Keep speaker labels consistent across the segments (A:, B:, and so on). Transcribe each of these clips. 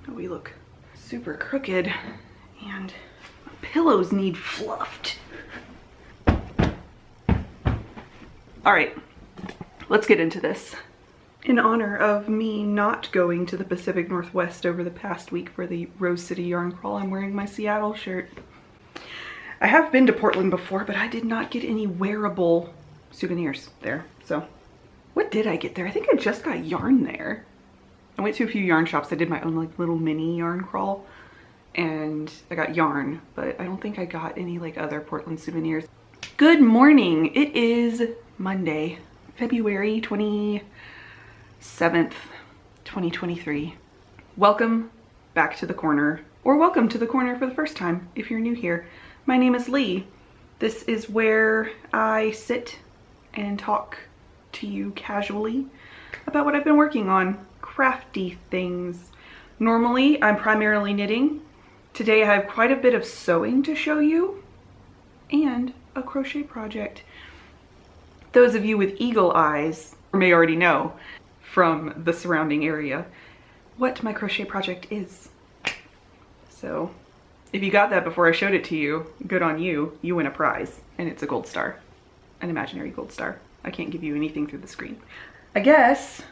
A: Oh, we look super crooked and my pillows need fluffed. All right, let's get into this. In honor of me not going to the Pacific Northwest over the past week for the Rose City Yarn Crawl, I'm wearing my Seattle shirt. I have been to Portland before, but I did not get any wearable souvenirs there. So what did I get there? I think I just got yarn there. I went to a few yarn shops. I did my own like little mini yarn crawl and I got yarn, but I don't think I got any like other Portland souvenirs. Good morning. It is Monday, February 27th, 2023. Welcome back to the corner, or welcome to the corner for the first time if you're new here. My name is Leigh. This is where I sit and talk to you casually about what I've been working on, crafty things. Normally I'm primarily knitting. Today I have quite a bit of sewing to show you and a crochet project. Those of you with eagle eyes may already know from the surrounding area what my crochet project is. So if you got that before I showed it to you, good on you. You win a prize, and it's a gold star, an imaginary gold star. I can't give you anything through the screen. I guess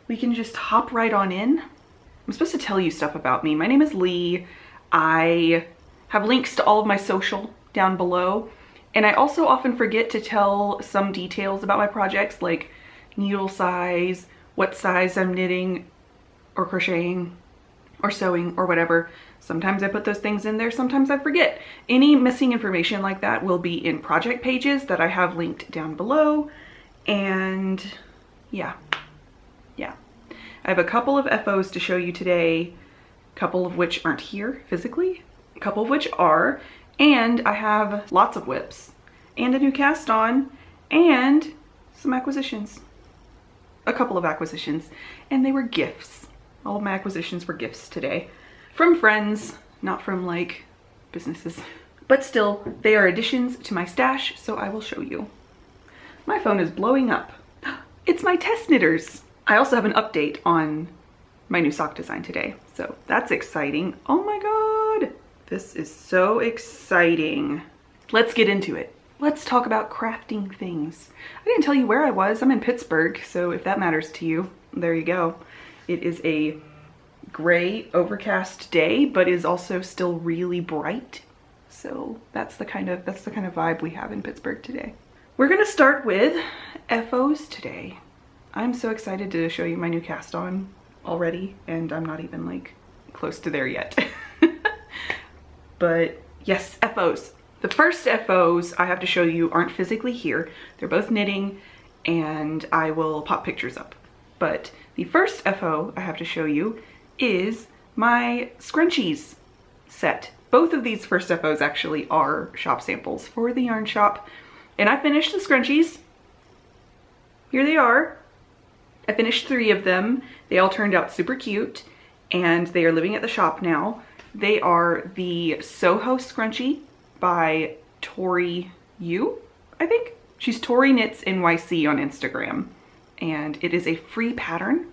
A: we can just hop right on in. I'm supposed to tell you stuff about me. My name is Leigh. I have links to all of my social down below. And I also often forget to tell some details about my projects, like needle size, what size I'm knitting or crocheting or sewing or whatever. Sometimes I put those things in there, sometimes I forget. Any missing information like that will be in project pages that I have linked down below. And yeah. I have a couple of FOs to show you today, a couple of which aren't here physically, a couple of which are. And I have lots of whips and a new cast on and some acquisitions. A couple of acquisitions, and they were gifts. All of my acquisitions were gifts today from friends, not from like businesses. But still, they are additions to my stash, so I will show you. My phone is blowing up. It's my test knitters. I also have an update on my new sock design today, so that's exciting. Oh my God. This is so exciting. Let's get into it. Let's talk about crafting things. I didn't tell you where I was. I'm in Pittsburgh, so if that matters to you, there you go. It is a gray, overcast day, but is also still really bright. So that's the kind of vibe we have in Pittsburgh today. We're gonna start with FOs today. I'm so excited to show you my new cast on already, and I'm not even like close to there yet. But yes, FOs. The first FOs I have to show you aren't physically here. They're both knitting, and I will pop pictures up. But the first FO I have to show you is my scrunchies set. Both of these first FOs actually are shop samples for the yarn shop. And I finished the scrunchies. Here they are. I finished 3 of them. They all turned out super cute, and they are living at the shop now. They are the Soho Scrunchie by Tori Yu, I think. She's Tori Knits NYC on Instagram, and it is a free pattern,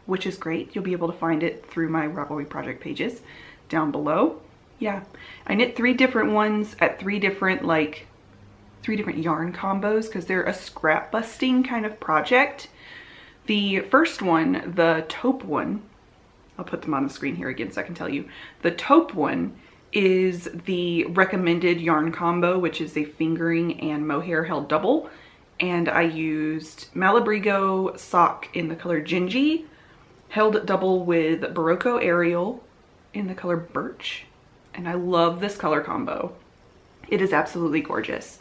A: which is great. You'll be able to find it through my Ravelry project pages down below. Yeah, I knit 3 different ones at 3 different yarn combos because they're a scrap busting kind of project. The first one, the taupe one, I'll put them on the screen here again so I can tell you. The taupe one is the recommended yarn combo, which is a fingering and mohair held double. And I used Malabrigo sock in the color Gingy, held double with Barocco Ariel in the color Birch. And I love this color combo. It is absolutely gorgeous.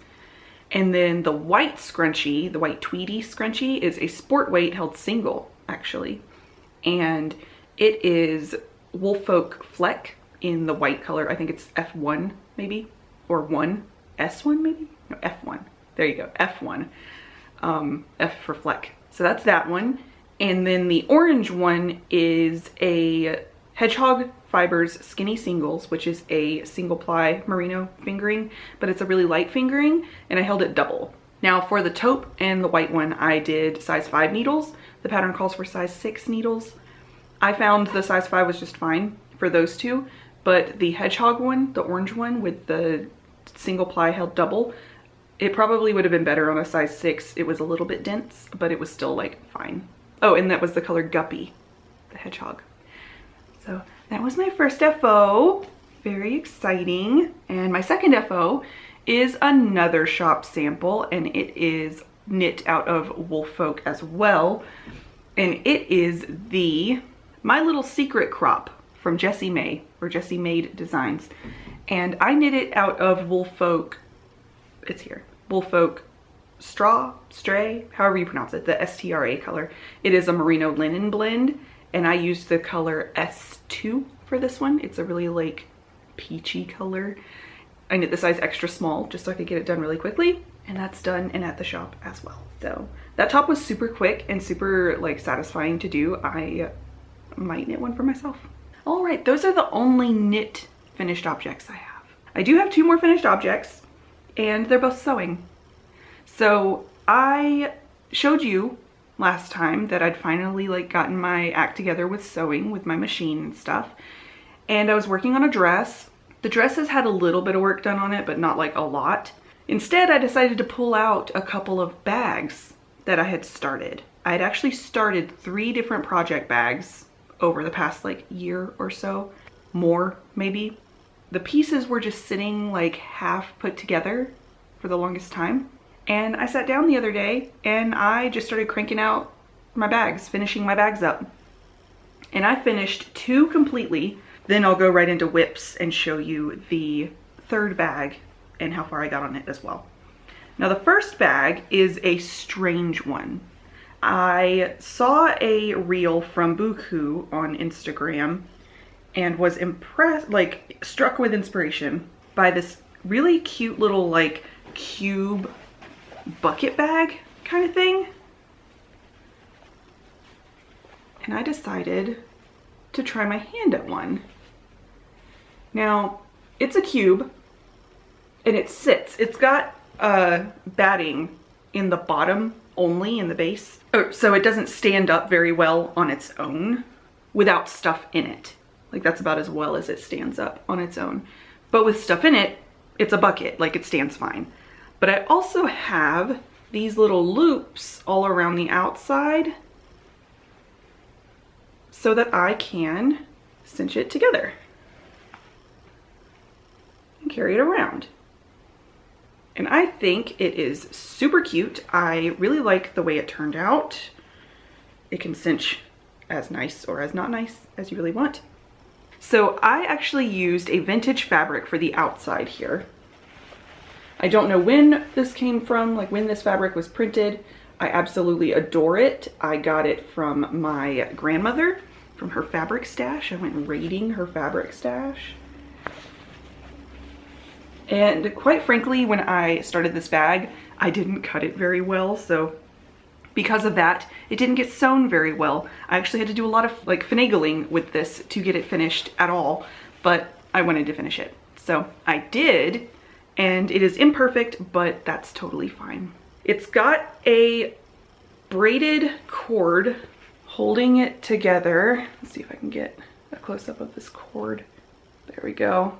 A: And then the white scrunchie, the white tweedy scrunchie, is a sport weight held single, actually. And it is Woolfolk Fleck in the white color. I think it's F1 maybe, or S1 maybe? No, F1. There you go, F1. F for Fleck. So that's that one. And then the orange one is a Hedgehog Fibers Skinny Singles, which is a single ply merino fingering, but it's a really light fingering, and I held it double. Now for the taupe and the white one, I did size 5 needles. The pattern calls for size 6 needles. I found the size 5 was just fine for those two, but the hedgehog one, the orange one with the single ply held double, it probably would have been better on a size 6. It was a little bit dense, but it was still like fine. Oh, and that was the color Guppy, the hedgehog. So that was my first FO. Very exciting. And my second FO is another shop sample, and it is knit out of Woolfolk as well. And it is the My Little Secret crop from Jessie May, or Jessie Made Designs. And I knit it out of Woolfolk, it's here, Woolfolk Stray, however you pronounce it, the STRA color. It is a merino linen blend, and I used the color S2 for this one. It's a really like peachy color. I knit the size extra small just so I could get it done really quickly, and that's done and at the shop as well. So that top was super quick and super like satisfying to do. I might knit one for myself. All right, those are the only knit finished objects I have. I do have 2 more finished objects, and they're both sewing. So I showed you last time that I'd finally like gotten my act together with sewing with my machine and stuff. And I was working on a dress. The dress has had a little bit of work done on it, but not like a lot. Instead, I decided to pull out a couple of bags that I had started. I had actually started 3 different project bags over the past like year or so, more maybe. The pieces were just sitting like half put together for the longest time. And I sat down the other day and I just started cranking out my bags, finishing my bags up. And I finished 2 completely. Then I'll go right into whips and show you the 3rd bag and how far I got on it as well. Now the first bag is a strange one. I saw a reel from Buku on Instagram and was impressed, like struck with inspiration by this really cute little like cube bucket bag kind of thing. And I decided to try my hand at one. Now it's a cube and it sits, it's got batting in the bottom only, in the base. So it doesn't stand up very well on its own without stuff in it. Like that's about as well as it stands up on its own. But with stuff in it, it's a bucket, like it stands fine. But I also have these little loops all around the outside so that I can cinch it together and carry it around. And I think it is super cute. I really like the way it turned out. It can cinch as nice or as not nice as you really want. So I actually used a vintage fabric for the outside here. I don't know when this came from, like when this fabric was printed. I absolutely adore it. I got it from my grandmother, from her fabric stash. I went raiding her fabric stash. And quite frankly, when I started this bag, I didn't cut it very well. So because of that, it didn't get sewn very well. I actually had to do a lot of like finagling with this to get it finished at all, but I wanted to finish it. So I did, and it is imperfect, but that's totally fine. It's got a braided cord holding it together. Let's see if I can get a close-up of this cord. There we go.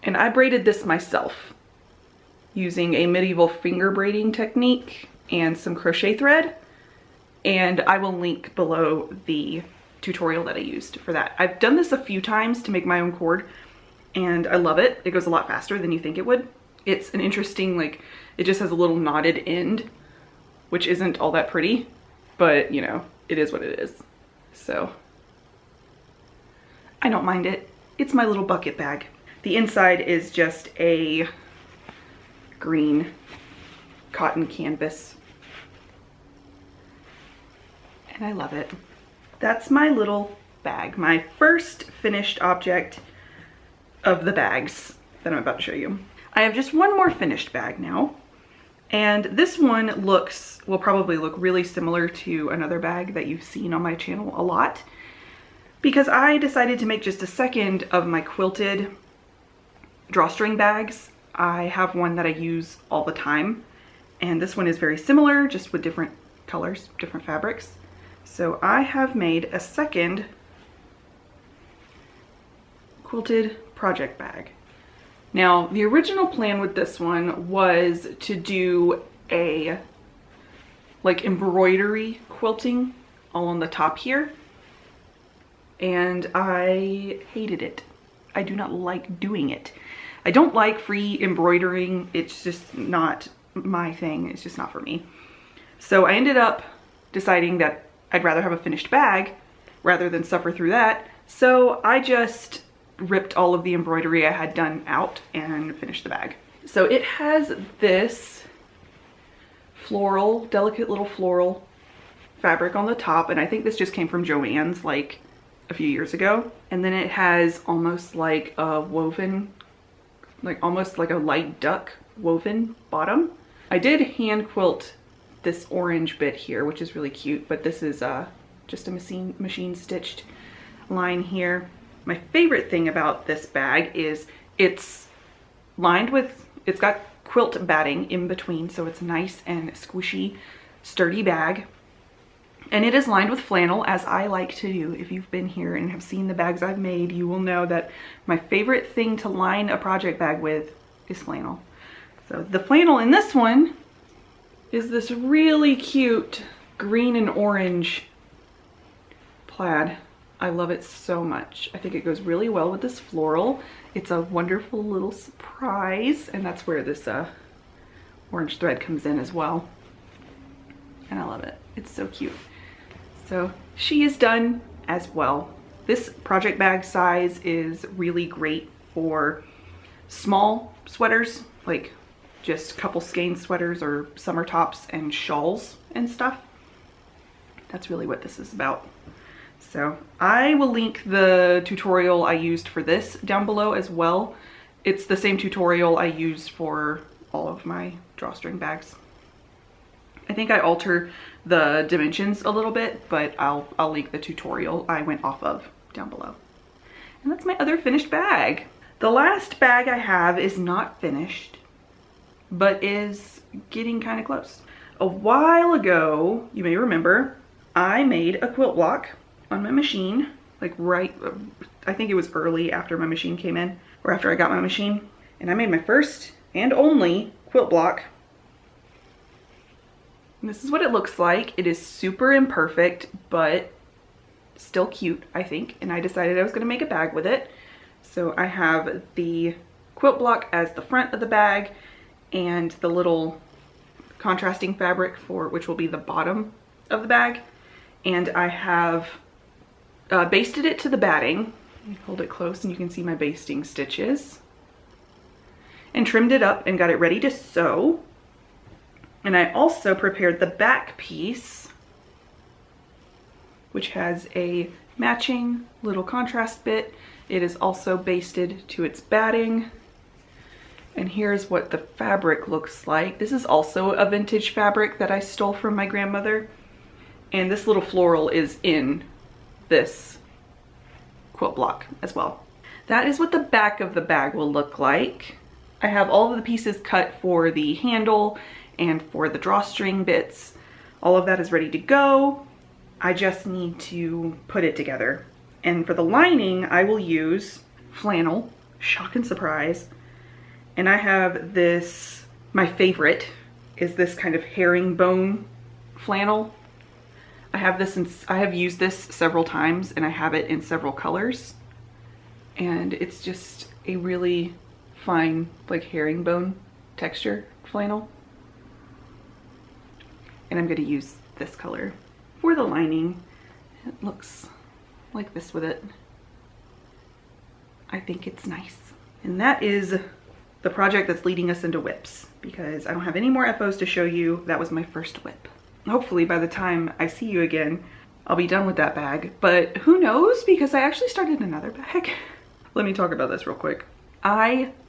A: And I braided this myself using a medieval finger braiding technique and some crochet thread. And I will link below the tutorial that I used for that. I've done this a few times to make my own cord and I love it. It goes a lot faster than you think it would. It's an interesting, like, it just has a little knotted end, which isn't all that pretty, but you know, it is what it is. So I don't mind it. It's my little bucket bag. The inside is just a green cotton canvas. And I love it. That's my little bag, my first finished object of the bags that I'm about to show you. I have just one more finished bag now. And this one will probably look really similar to another bag that you've seen on my channel a lot, because I decided to make just a second of my quilted drawstring bags. I have one that I use all the time, and this one is very similar, just with different colors, different fabrics. So I have made a second Quilted Project Bag. Now, the original plan with this one was to do a like embroidery quilting all on the top here, and I hated it. I do not like doing it. I don't like free embroidering. It's just not my thing. It's just not for me. So I ended up deciding that I'd rather have a finished bag rather than suffer through that. So I just ripped all of the embroidery I had done out and finished the bag. So it has this floral, delicate little floral fabric on the top, and I think this just came from Joann's like a few years ago. And then it has almost like a woven, like almost like a light duck woven bottom. I did hand quilt this orange bit here, which is really cute, but this is just a machine stitched line here. My favorite thing about this bag is it's lined with, it's got quilt batting in between, so it's nice and squishy, sturdy bag. And it is lined with flannel, as I like to do. If you've been here and have seen the bags I've made, you will know that my favorite thing to line a project bag with is flannel. So the flannel in this one is this really cute green and orange plaid. I love it so much. I think it goes really well with this floral. It's a wonderful little surprise, and that's where this orange thread comes in as well. And I love it. It's so cute. So she is done as well. This project bag size is really great for small sweaters, like just a couple skein sweaters or summer tops and shawls and stuff. That's really what this is about. So I will link the tutorial I used for this down below as well. It's the same tutorial I use for all of my drawstring bags. I think I alter the dimensions a little bit, but I'll link the tutorial I went off of down below. And that's my other finished bag. The last bag I have is not finished, but is getting kind of close. A while ago, you may remember, I made a quilt block on my machine, like I think it was early after my machine came in, or after I got my machine. And I made my first and only quilt block. And this is what it looks like. It is super imperfect, but still cute, I think. And I decided I was gonna make a bag with it. So I have the quilt block as the front of the bag and the little contrasting fabric for which will be the bottom of the bag. And I have basted it to the batting. Let me hold it close and you can see my basting stitches. And trimmed it up and got it ready to sew. And I also prepared the back piece, which has a matching little contrast bit. It is also basted to its batting. And here's what the fabric looks like. This is also a vintage fabric that I stole from my grandmother. And this little floral is in this quilt block as well. That is what the back of the bag will look like. I have all of the pieces cut for the handle and for the drawstring bits. All of that is ready to go. I just need to put it together. And for the lining, I will use flannel, shock and surprise. And I have this, my favorite is this kind of herringbone flannel. I have used this several times and I have it in several colors. And it's just a really fine, like herringbone texture flannel. And I'm going to use this color for the lining. It looks like this with it. I think it's nice. And that is the project that's leading us into whips, because I don't have any more FOs to show you. That was my first whip. Hopefully by the time I see you again, I'll be done with that bag, but who knows, because I actually started another bag. Let me talk about this real quick.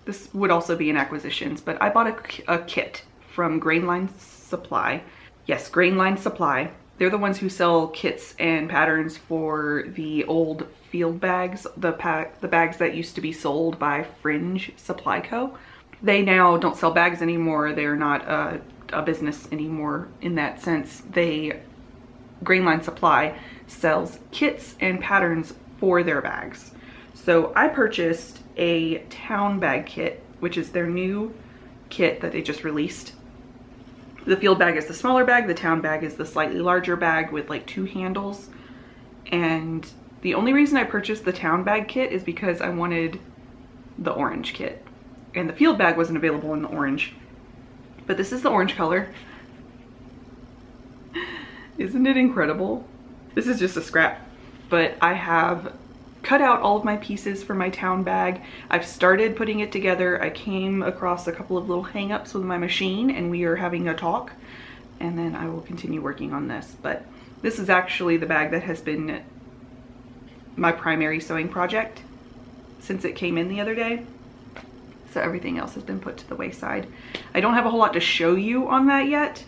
A: This would also be in acquisitions, but I bought a kit from Grainline Supply. Yes, Grainline Supply. They're the ones who sell kits and patterns for the old field bags, the bags that used to be sold by Fringe Supply Co. They now don't sell bags anymore. They're not a business anymore in that sense. They Grainline Supply sells kits and patterns for their bags. So I purchased a town bag kit, which is their new kit that they just released. The field bag is the smaller bag, the town bag is the slightly larger bag with like 2 handles. And the only reason I purchased the town bag kit is because I wanted the orange kit. And the field bag wasn't available in the orange. But this is the orange color. Isn't it incredible? This is just a scrap. But I have cut out all of my pieces for my town bag. I've started putting it together. I came across a couple of little hang-ups with my machine and we are having a talk. And then I will continue working on this. But this is actually the bag that has been my primary sewing project since it came in the other day. So everything else has been put to the wayside. I don't have a whole lot to show you on that yet,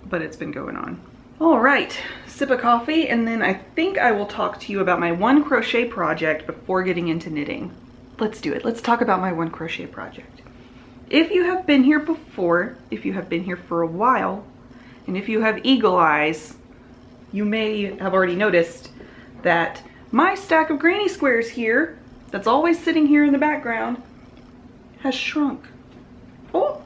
A: but it's been going on. All right, sip of coffee, and then I think I will talk to you about my one crochet project before getting into knitting. Let's do it. Let's talk about my one crochet project. If you have been here before, if you have been here for a while, and if you have eagle eyes, you may have already noticed that my stack of granny squares here, that's always sitting here in the background, has shrunk. Oh,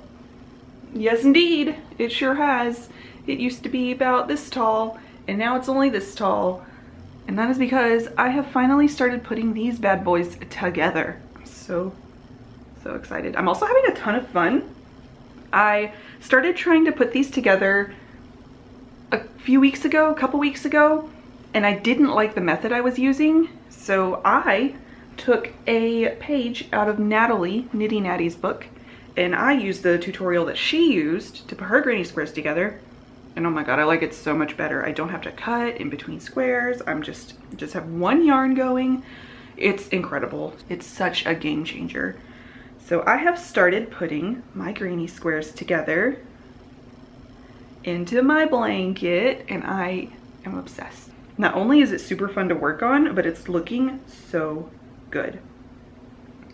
A: yes indeed, it sure has. It used to be about this tall, and now it's only this tall. And that is because I have finally started putting these bad boys together. I'm so excited. I'm also having a ton of fun. I started trying to put these together a couple weeks ago, and I didn't like the method I was using. So I took a page out of Natalie, Knitty Natty's book, and I used the tutorial that she used to put her granny squares together. And oh my god, I like it so much better. I don't have to cut in between squares. I'm just have one yarn going. It's incredible. It's such a game changer. So I have started putting my granny squares together into my blanket, and I am obsessed. Not only is it super fun to work on, but it's looking so good.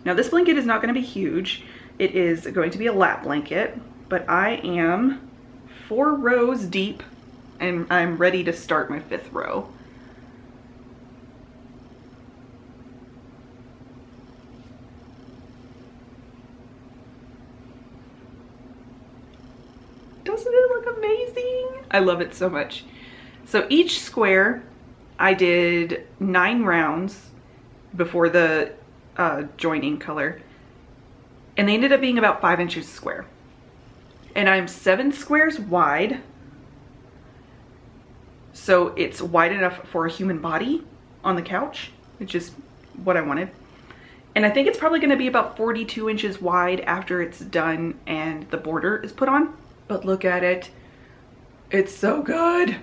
A: Now this blanket is not going to be huge. It is going to be a lap blanket, but I am 4 rows deep and I'm ready to start my 5th row. Doesn't it look amazing? I love it so much. So each square I did 9 rounds before the joining color, and they ended up being about 5 inches square. And I'm 7 squares wide, so it's wide enough for a human body on the couch, which is what I wanted. And I think it's probably going to be about 42 inches wide after it's done and the border is put on. But look at it. It's so good.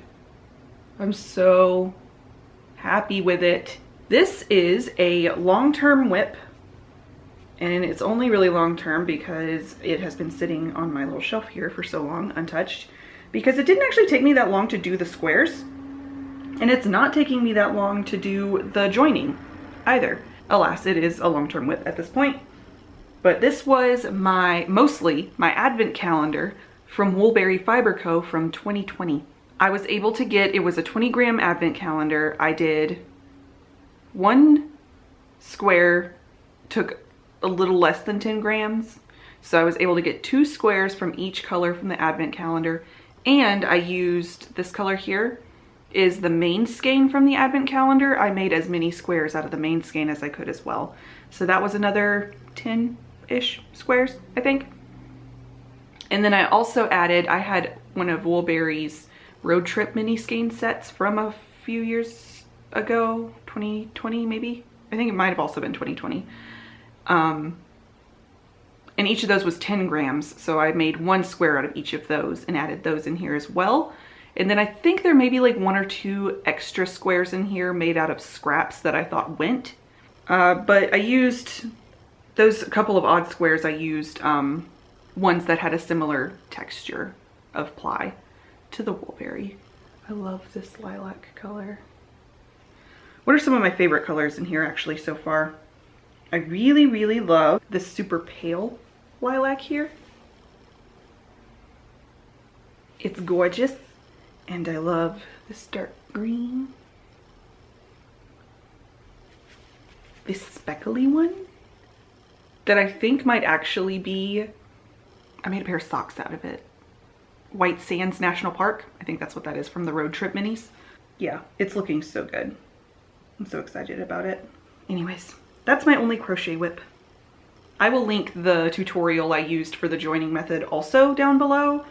A: I'm so happy with it. This is a long-term whip, and it's only really long-term because it has been sitting on my little shelf here for so long, untouched, because it didn't actually take me that long to do the squares, and it's not taking me that long to do the joining either. Alas, it is a long-term whip at this point. But this was mostly my advent calendar from Woolberry Fiber Co. from 2020. I was able to get, it was a 20-gram advent calendar. I did 1 square, took a little less than 10 grams. So I was able to get 2 squares from each color from the advent calendar. And I used this color here is the main skein from the advent calendar. I made as many squares out of the main skein as I could as well. So that was another 10-ish squares, I think. And then I also added, I had one of Woolberry's road trip mini skein sets from a few years ago, 2020 maybe? I think it might have also been 2020. And each of those was 10 grams. So I made 1 square out of each of those and added those in here as well. And then I think there may be like 1 or 2 extra squares in here made out of scraps that I thought went. But I used those couple of odd squares. I used ones that had a similar texture of ply to the Woolberry. I love this lilac color. What are some of my favorite colors in here actually so far? I really, really love this super pale lilac here. It's gorgeous. And I love this dark green. This speckly one that I think might actually be, I made a pair of socks out of it. White Sands National Park. I think that's what that is from the road trip minis. Yeah, it's looking so good. I'm so excited about it. Anyways, that's my only crochet whip. I will link the tutorial I used for the joining method also down below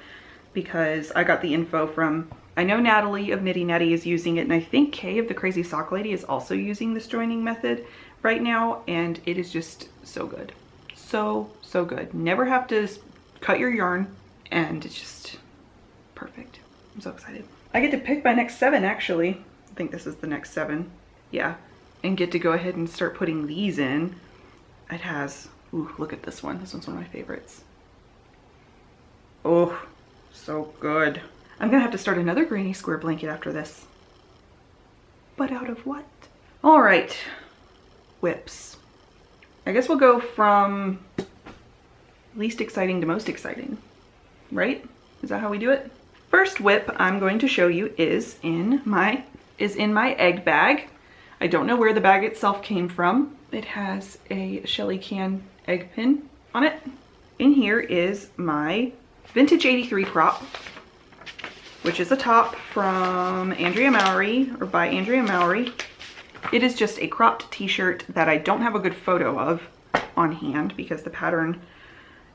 A: because I got the info from, I know Natalie of Nitty Netty is using it, and I think Kay of the Crazy Sock Lady is also using this joining method right now, and it is just so good. So good. Never have to cut your yarn, and it's just perfect. I'm so excited. I get to pick my next 7 actually. I think this is the next 7. Yeah. And get to go ahead and start putting these in. It has, ooh, look at this one. This one's one of my favorites. Oh, so good. I'm gonna have to start another granny square blanket after this. But out of what? All right, whips. I guess we'll go from least exciting to most exciting, right? Is that how we do it? First whip I'm going to show you is in my egg bag. I don't know where the bag itself came from. It has a Shelly Can egg pin on it. In here is my vintage 83 crop, which is a top from Andrea Mowry, or by Andrea Mowry. It is just a cropped t-shirt that I don't have a good photo of on hand because the pattern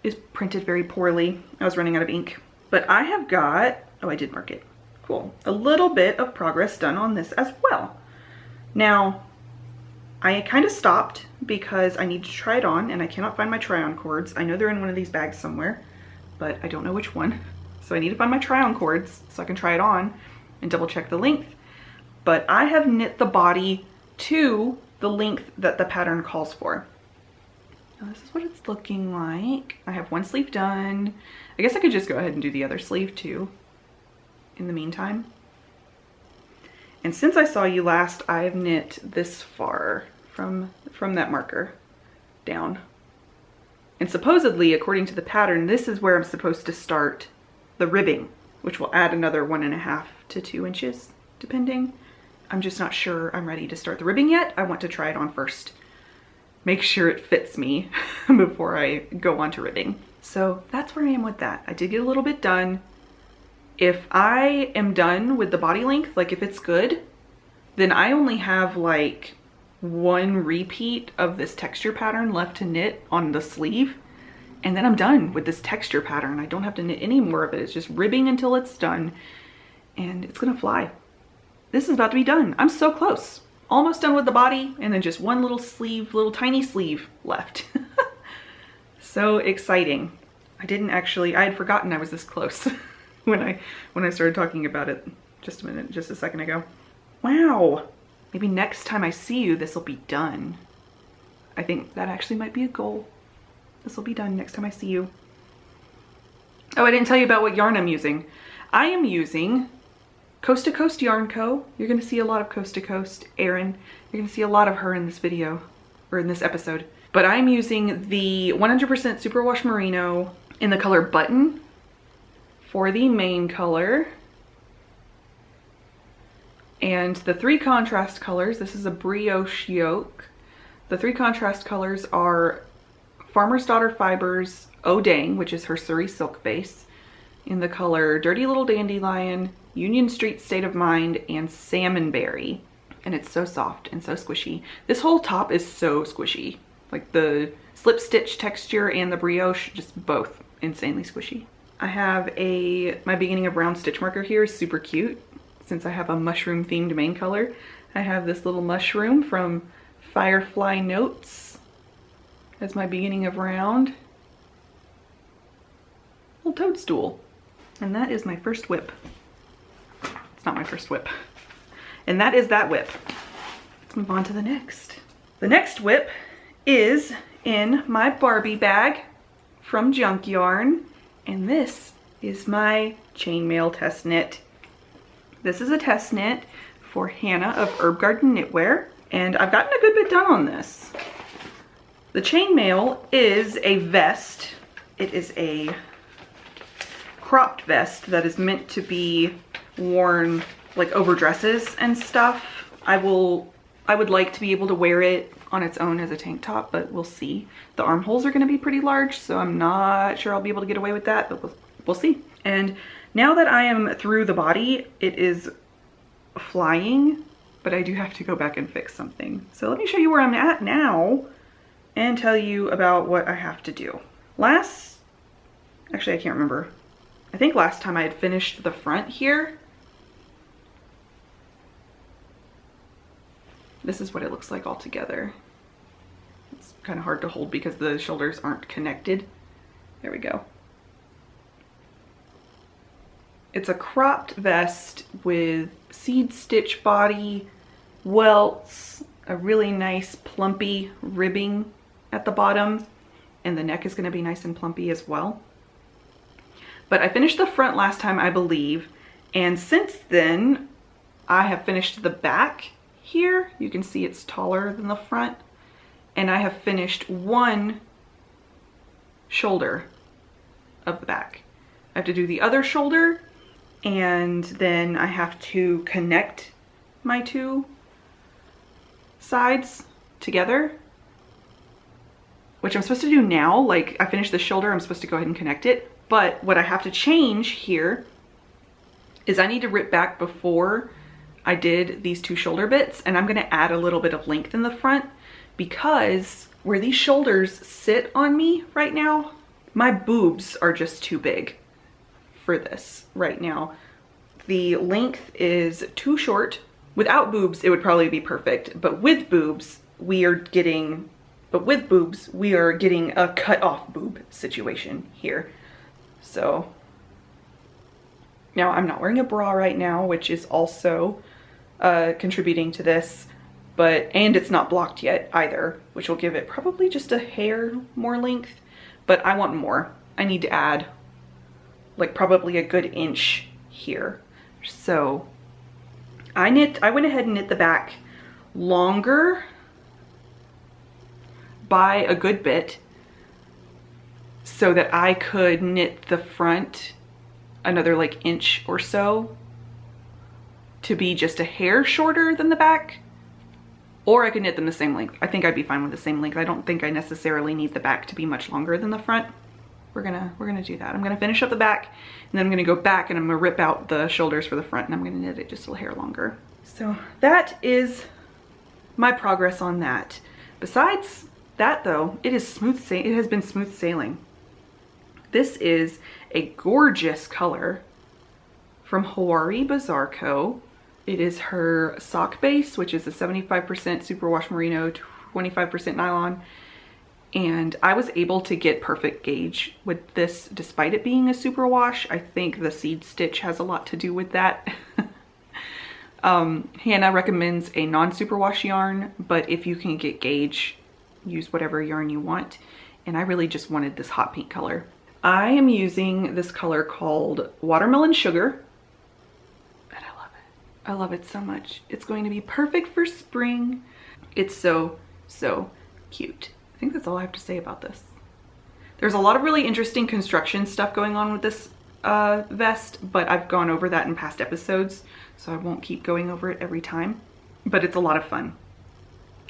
A: is printed very poorly. I was running out of ink. But I have got, oh, I did mark it. Cool. A little bit of progress done on this as well. Now, I kind of stopped because I need to try it on and I cannot find my try-on cords. I know they're in one of these bags somewhere, but I don't know which one. So I need to find my try-on cords so I can try it on and double check the length. But I have knit the body to the length that the pattern calls for. Now this is what it's looking like. I have one sleeve done. I guess I could just go ahead and do the other sleeve too in the meantime. And since I saw you last, I've knit this far from that marker down. And supposedly, according to the pattern, this is where I'm supposed to start the ribbing, which will add another 1.5 to 2 inches, depending. I'm just not sure I'm ready to start the ribbing yet. I want to try it on first. Make sure it fits me before I go on to ribbing. So that's where I am with that. I did get a little bit done. If I am done with the body length, like if it's good, then I only have like 1 repeat of this texture pattern left to knit on the sleeve. And then I'm done with this texture pattern. I don't have to knit any more of it. It's just ribbing until it's done and it's gonna fly. This is about to be done. I'm so close. Almost done with the body and then just one little sleeve, little tiny sleeve left. So exciting. I had forgotten I was this close when I started talking about it just a second ago. Wow. Maybe next time I see you, this will be done. I think that actually might be a goal. This will be done next time I see you. Oh, I didn't tell you about what yarn I'm using. I am using Coast to Coast Yarn Co. You're gonna see a lot of Coast to Coast. Erin, you're gonna see a lot of her in this video, or in this episode. But I'm using the 100% Superwash Merino in the color Button for the main color. And the 3 contrast colors, this is a brioche yoke. The 3 contrast colors are Farmer's Daughter Fibers Oh Dang, which is her Surrey silk base, in the color Dirty Little Dandelion, Union Street State of Mind, and Salmonberry. And it's so soft and so squishy. This whole top is so squishy. Like the slip stitch texture and the brioche, just both insanely squishy. I have my beginning of round stitch marker here is super cute. Since I have a mushroom themed main color, I have this little mushroom from Firefly Notes as my beginning of round. Little toadstool. And that is my first whip. It's not my first whip. And that is that whip. Let's move on to the next. The next whip is in my Barbie bag from Junk Yarn. And this is my Chainmail test knit. This is a test knit for Hannah of Herb Garden Knitwear, and I've gotten a good bit done on this. The Chainmail is a vest. It is a cropped vest that is meant to be worn like over dresses and stuff. I would like to be able to wear it on its own as a tank top, but we'll see. The armholes are going to be pretty large, so I'm not sure I'll be able to get away with that, but we'll see. And now that I am through the body, it is flying, but I do have to go back and fix something. So let me show you where I'm at now and tell you about what I have to do. Actually, I can't remember. I think last time I had finished the front here. This is what it looks like all together. It's kind of hard to hold because the shoulders aren't connected. There we go. It's a cropped vest with seed stitch body, welts, a really nice plumpy ribbing at the bottom, and the neck is going to be nice and plumpy as well. But I finished the front last time, I believe, and since then I have finished the back here. You can see it's taller than the front, and I have finished one shoulder of the back. I have to do the other shoulder, and then I have to connect my two sides together, which I'm supposed to do now. Like, I finished the shoulder, I'm supposed to go ahead and connect it. But what I have to change here is I need to rip back before I did these two shoulder bits, and I'm going to add a little bit of length in the front because where these shoulders sit on me right now, my boobs are just too big for this right now. The length is too short. Without boobs, it would probably be perfect, but with boobs, we are getting a cut off boob situation here. So now I'm not wearing a bra right now, which is also contributing to this, and it's not blocked yet either, which will give it probably just a hair more length, but I want more. I need to add like probably a good inch here. So I went ahead and knit the back longer by a good bit so that I could knit the front another like inch or so to be just a hair shorter than the back, or I could knit them the same length. I think I'd be fine with the same length. I don't think I necessarily need the back to be much longer than the front. We're gonna do that. I'm gonna finish up the back, and then I'm gonna go back and I'm gonna rip out the shoulders for the front, and I'm gonna knit it just a hair longer. So that is my progress on that. Besides that though, it has been smooth sailing. This is a gorgeous color from Hawari Bazaar Co. It is her sock base, which is a 75% superwash merino, 25% nylon. And I was able to get perfect gauge with this despite it being a superwash. I think the seed stitch has a lot to do with that. Hannah recommends a non-superwash yarn, but if you can get gauge, use whatever yarn you want. And I really just wanted this hot pink color. I am using this color called Watermelon Sugar. And I love it. I love it so much. It's going to be perfect for spring. It's so, so cute. I think that's all I have to say about this. There's a lot of really interesting construction stuff going on with this vest, but I've gone over that in past episodes, so I won't keep going over it every time. But it's a lot of fun.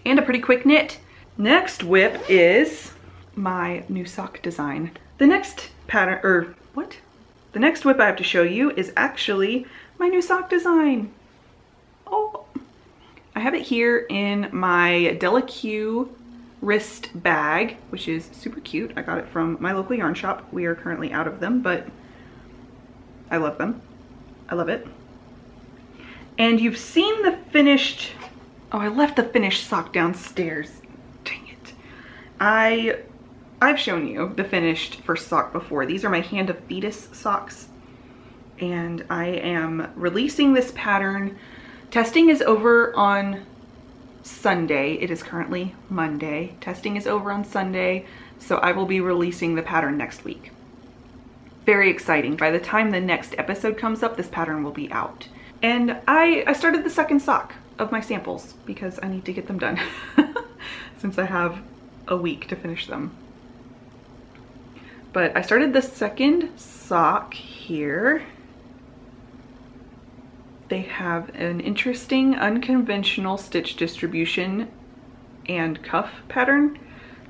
A: And a pretty quick knit. Next whip is my new sock design. The next pattern, The next whip I have to show you is actually my new sock design. Oh, I have it here in my Delaque wrist bag, which is super cute. I got it from my local yarn shop. We are currently out of them, but I love them. I love it. And you've seen the finished, oh, I left the finished sock downstairs. Dang it. I've shown you the finished first sock before. These are my Hand of Thetis socks. And I am releasing this pattern. Testing is over on Sunday. It is currently Monday. Testing is over on Sunday, so I will be releasing the pattern next week. Very exciting. By the time the next episode comes up, this pattern will be out. And I started the second sock of my samples because I need to get them done since I have a week to finish them. But I started the second sock here. They have an interesting unconventional stitch distribution and cuff pattern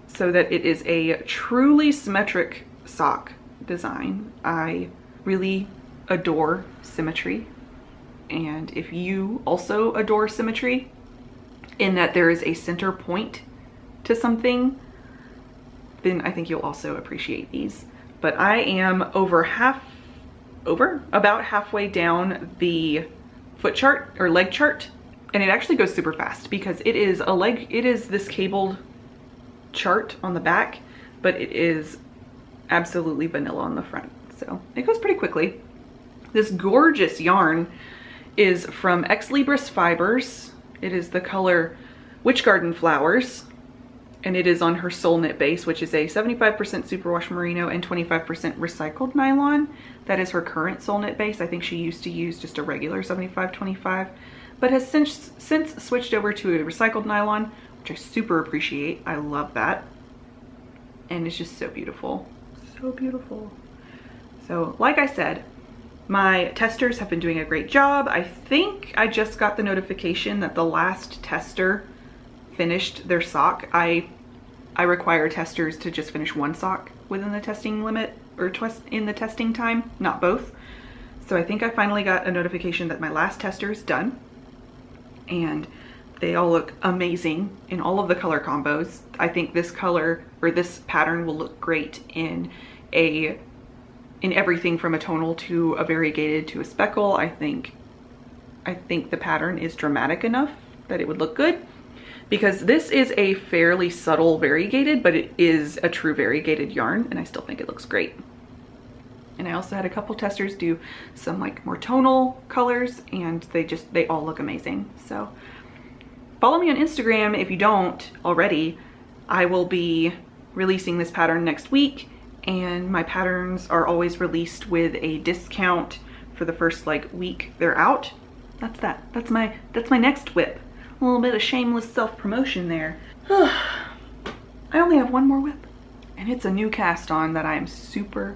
A: so that it is a truly symmetric sock design. I really adore symmetry, and if you also adore symmetry in that there is a center point to something, then I think you'll also appreciate these. But I am about halfway down the foot chart or leg chart, and it actually goes super fast because it is this cabled chart on the back, but it is absolutely vanilla on the front, so it goes pretty quickly. This gorgeous yarn is from Ex Libris Fibers. It is the color Witch Garden Flowers, and it is on her Soul Knit base, which is a 75% superwash merino and 25% recycled nylon. That is her current Soul Knit base. I think she used to use just a regular 75-25, but has since switched over to a recycled nylon, which I super appreciate. I love that. And it's just so beautiful. So beautiful. So like I said, my testers have been doing a great job. I think I just got the notification that the last tester finished their sock. I require testers to just finish one sock within the testing limit, or in the testing time, not both. So I think I finally got a notification that my last tester is done, and they all look amazing in all of the color combos. I think this color or this pattern will look great in everything from a tonal to a variegated to a speckle. I think the pattern is dramatic enough that it would look good, because this is a fairly subtle variegated, but it is a true variegated yarn, and I still think it looks great. And I also had a couple testers do some like more tonal colors, and they all look amazing. So follow me on Instagram if you don't already. I will be releasing this pattern next week, and my patterns are always released with a discount for the first like week they're out. That's my next whip. A little bit of shameless self-promotion there. I only have one more whip, and it's a new cast on that I'm super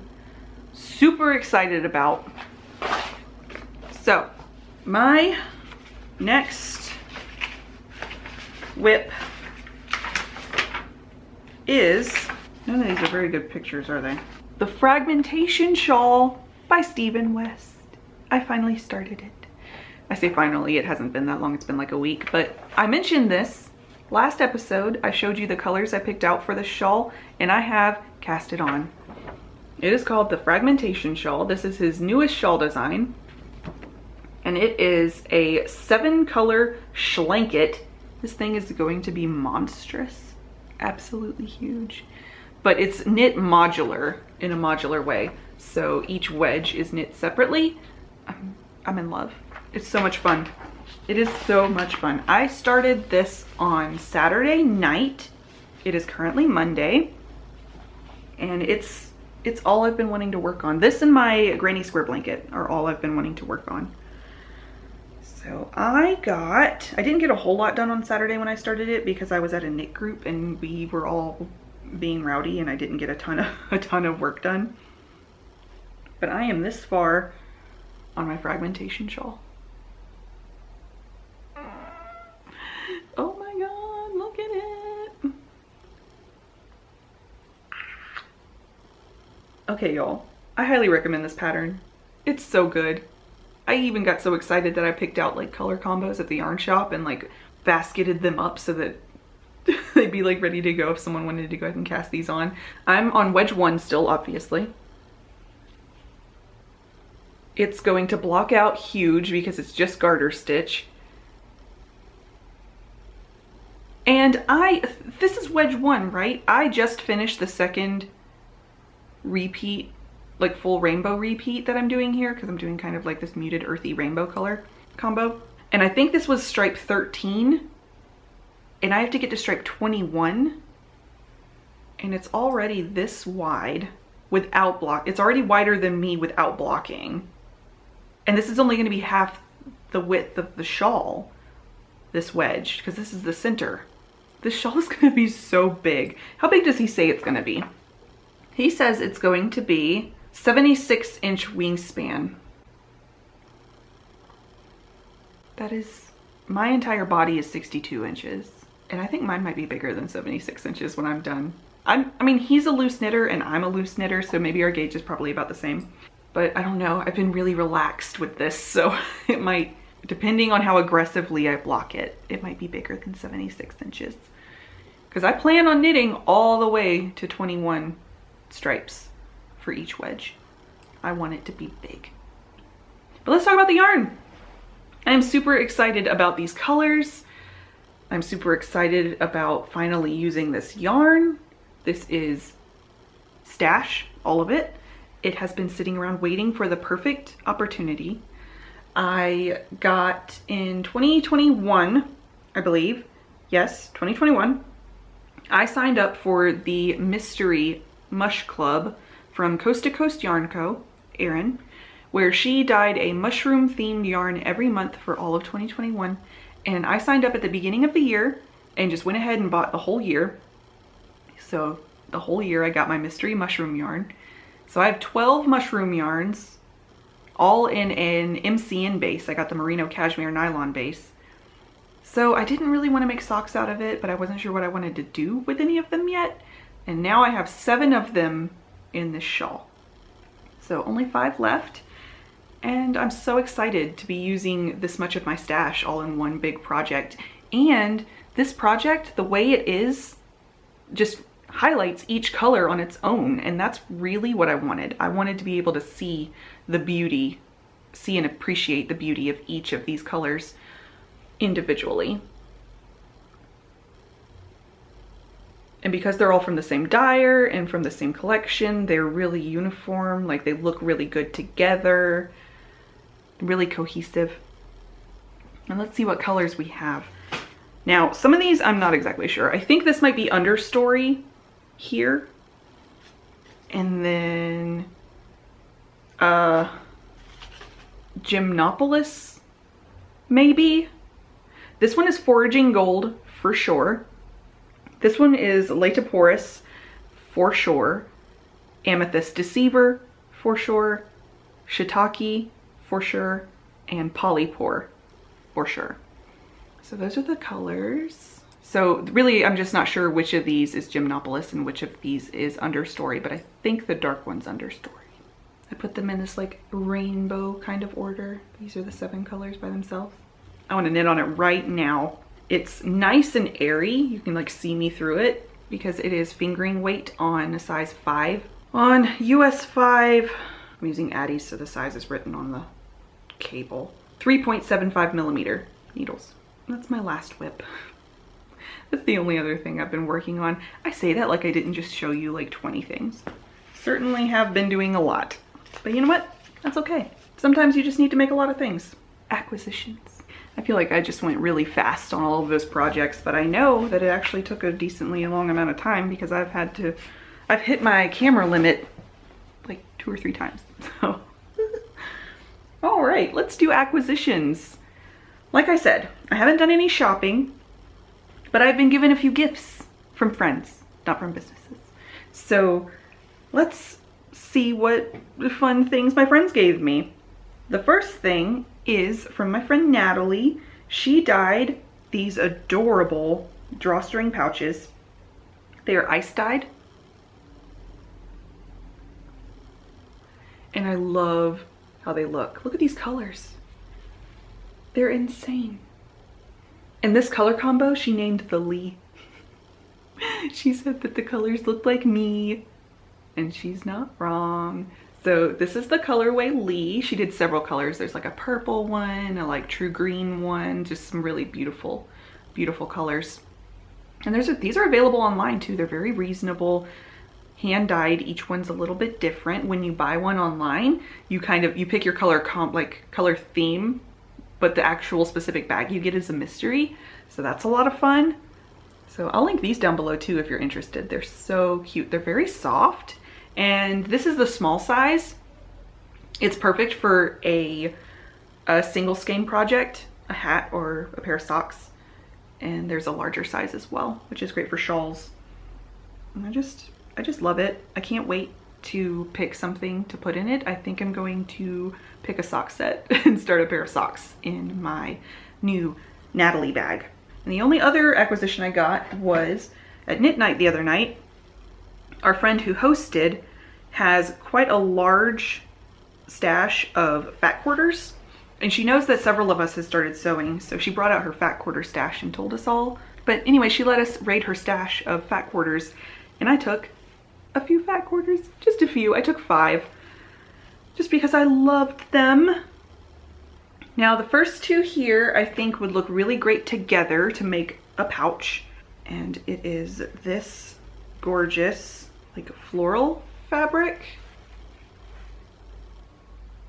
A: excited about. So my next whip is, none of these are very good pictures, are they? The Fragmentation Shawl by Stephen West. I finally started it. I say finally, it hasn't been that long, it's been like a week, but I mentioned this last episode. I showed you the colors I picked out for this shawl, and I have cast it on. It is called the Fragmentation Shawl. This is his newest shawl design, and it is a 7-color schlanket. This thing is going to be monstrous, absolutely huge, but it's knit modular in a modular way. So each wedge is knit separately. I'm in love. It's so much fun. It is so much fun. I started this on Saturday night. It is currently Monday, and it's all I've been wanting to work on. This and my granny square blanket are all I've been wanting to work on. So I didn't get a whole lot done on Saturday when I started it, because I was at a knit group and we were all being rowdy, and I didn't get a ton of work done. But I am this far on my Fragmentation Shawl. Oh my god, look at it. Okay, y'all, I highly recommend this pattern. It's so good. I even got so excited that I picked out like color combos at the yarn shop and like basketed them up so that they'd be like ready to go if someone wanted to go ahead and cast these on. I'm on wedge 1 still, obviously. It's going to block out huge because it's just garter stitch. And this is wedge 1, right? I just finished the second repeat, like full rainbow repeat that I'm doing here, because I'm doing kind of like this muted earthy rainbow color combo. And I think this was stripe 13, and I have to get to stripe 21, and it's already this wide without block. It's already wider than me without blocking. And this is only going to be half the width of the shawl, this wedge, because this is the center. This shawl is going to be so big. How big does he say it's going to be? He says it's going to be 76-inch wingspan. That is, my entire body is 62 inches. And I think mine might be bigger than 76 inches when I'm done. I mean, he's a loose knitter and I'm a loose knitter, so maybe our gauge is probably about the same. But I don't know, I've been really relaxed with this, so it might, depending on how aggressively I block it, it might be bigger than 76 inches. Because I plan on knitting all the way to 21 stripes for each wedge. I want it to be big. But let's talk about the yarn. I'm super excited about these colors. I'm super excited about finally using this yarn. This is Stash, all of it. It has been sitting around waiting for the perfect opportunity. I got in 2021, I believe. Yes, 2021. I signed up for the Mystery Mush Club from Coast to Coast Yarn Co., Erin, where she dyed a mushroom themed yarn every month for all of 2021. And I signed up at the beginning of the year and just went ahead and bought the whole year. So the whole year I got my mystery mushroom yarn. So I have 12 mushroom yarns, all in an MCN base. I got the merino cashmere nylon base. So I didn't really want to make socks out of it, but I wasn't sure what I wanted to do with any of them yet. And now I have 7 of them in this shawl. So only 5 left. And I'm so excited to be using this much of my stash all in one big project. And this project, the way it is, just highlights each color on its own. And that's really what I wanted. I wanted to be able to see the beauty, see and appreciate the beauty of each of these colors individually. And because they're all from the same dyer and from the same collection, they're really uniform, like they look really good together, really cohesive. And let's see what colors we have. Now, some of these I'm not exactly sure. I think this might be Understory here. And then Gymnopolis, maybe. This one is Foraging Gold for sure. This one is Latoporus for sure. Amethyst Deceiver for sure. Shiitake for sure. And Polypore for sure. So those are the colors. So really, I'm just not sure which of these is Gymnopolis and which of these is Understory, but I think the dark one's Understory. I put them in this like rainbow kind of order. These are the 7 colors by themselves. I want to knit on it right now. It's nice and airy. You can like see me through it because it is fingering weight on a size 5. On US 5, I'm using Addie's so the size is written on the cable. 3.75 millimeter needles. That's my last whip. That's the only other thing I've been working on. I say that like I didn't just show you like 20 things. Certainly have been doing a lot. But you know what? That's okay. Sometimes you just need to make a lot of things. Acquisitions. I feel like I just went really fast on all of those projects, but I know that it actually took a decently long amount of time because I've hit my camera limit like 2 or 3 times. So, all right, let's do acquisitions. Like I said, I haven't done any shopping, but I've been given a few gifts from friends, not from businesses. So let's see what fun things my friends gave me. The first thing is from my friend Natalie. She dyed these adorable drawstring pouches. They are ice dyed. And I love how they look. Look at these colors. They're insane. And this color combo, she named the Leigh. She said that the colors look like me, and she's not wrong. So this is the colorway Leigh. She did several colors. There's like a purple one, a like true green one, just some really beautiful, beautiful colors. And these are available online too. They're very reasonable, hand dyed. Each one's a little bit different. When you buy one online, you pick your color color theme, but the actual specific bag you get is a mystery. So that's a lot of fun. So I'll link these down below too if you're interested. They're so cute. They're very soft. And this is the small size. It's perfect for a single skein project, a hat or a pair of socks. And there's a larger size as well, which is great for shawls. And I just love it. I can't wait to pick something to put in it, I think I'm going to pick a sock set and start a pair of socks in my new Natalie bag. And the only other acquisition I got was at knit night the other night. Our friend who hosted has quite a large stash of fat quarters, and she knows that several of us have started sewing, so she brought out her fat quarter stash and told us all. But anyway, she let us raid her stash of fat quarters, and I took a few fat quarters, just a few. I took 5 just because I loved them. Now the first 2 here I think would look really great together to make a pouch, and it is this gorgeous like floral fabric,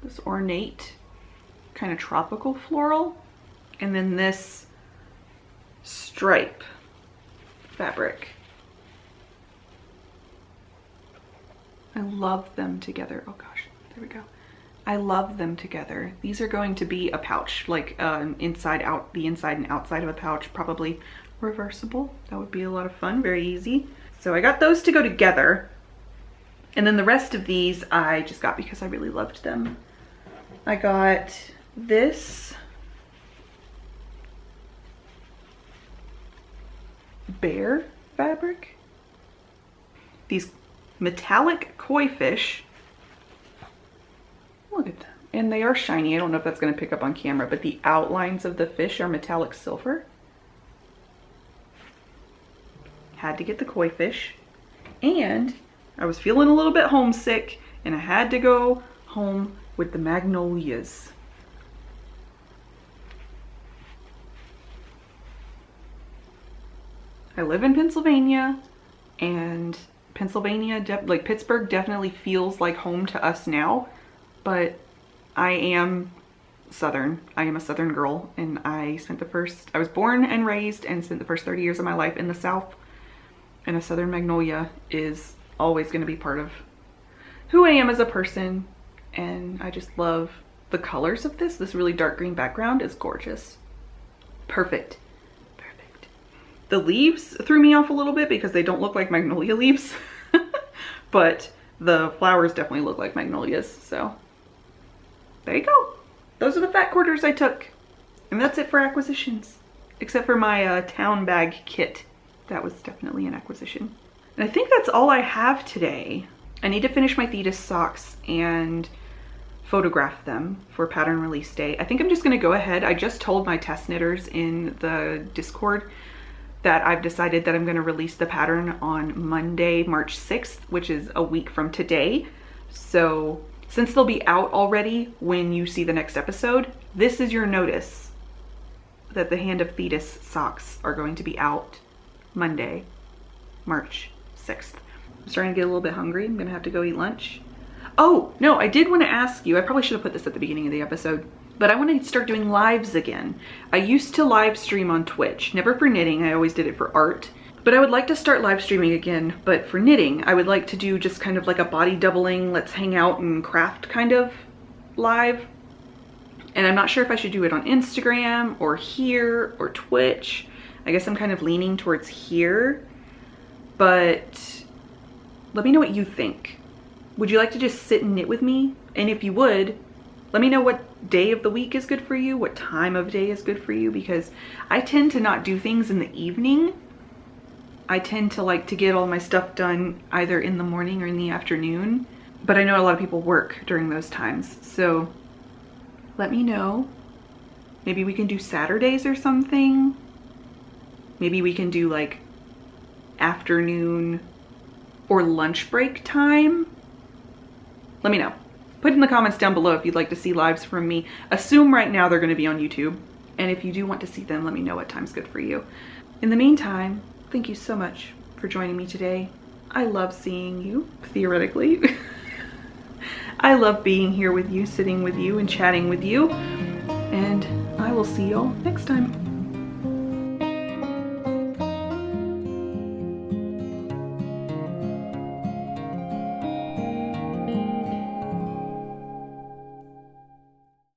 A: this ornate kind of tropical floral, and then this stripe fabric. I love them together. Oh gosh, there we go. I love them together. These are going to be a pouch, like inside out, the inside and outside of a pouch, probably reversible. That would be a lot of fun, very easy. So I got those to go together. And then the rest of these I just got because I really loved them. I got this bear fabric, these metallic koi fish. Look at them. And they are shiny. I don't know if that's going to pick up on camera, but the outlines of the fish are metallic silver. Had to get the koi fish. And I was feeling a little bit homesick, and I had to go home with the Magnolias. I live in Pennsylvania, and Pennsylvania, like Pittsburgh, definitely feels like home to us now, but I am Southern. I am a Southern girl, and I was born and raised and spent the first 30 years of my life in the South, and a Southern Magnolia is always going to be part of who I am as a person, and I just love the colors of this. This really dark green background is gorgeous. Perfect. Perfect. The leaves threw me off a little bit because they don't look like magnolia leaves, but the flowers definitely look like magnolias, so there you go. Those are the fat quarters I took, and that's it for acquisitions, except for my town bag kit. That was definitely an acquisition. And I think that's all I have today. I need to finish my Thetis socks and photograph them for pattern release day. I think I'm just gonna go ahead. I just told my test knitters in the Discord that I've decided that I'm gonna release the pattern on Monday, March 6th, which is a week from today. So since they'll be out already when you see the next episode, this is your notice that the Hand of Thetis socks are going to be out Monday, March 6th. I'm starting to get a little bit hungry. I'm gonna have to go eat lunch. Oh, no, I did want to ask you, I probably should have put this at the beginning of the episode, but I want to start doing lives again. I used to live stream on Twitch, never for knitting, I always did it for art. But I would like to start live streaming again, but for knitting, I would like to do just kind of like a body doubling, let's hang out and craft kind of live. And I'm not sure if I should do it on Instagram or here or Twitch. I guess I'm kind of leaning towards here, but let me know what you think. Would you like to just sit and knit with me? And if you would, let me know what day of the week is good for you, what time of day is good for you, because I tend to not do things in the evening. I tend to like to get all my stuff done either in the morning or in the afternoon, but I know a lot of people work during those times. So let me know. Maybe we can do Saturdays or something. Maybe we can do like afternoon or lunch break time. Let me know. Put in the comments down below if you'd like to see lives from me. Assume right now they're going to be on YouTube. And if you do want to see them, let me know what time's good for you. In the meantime, thank you so much for joining me today. I love seeing you, theoretically. I love being here with you, sitting with you, and chatting with you. And I will see y'all next time.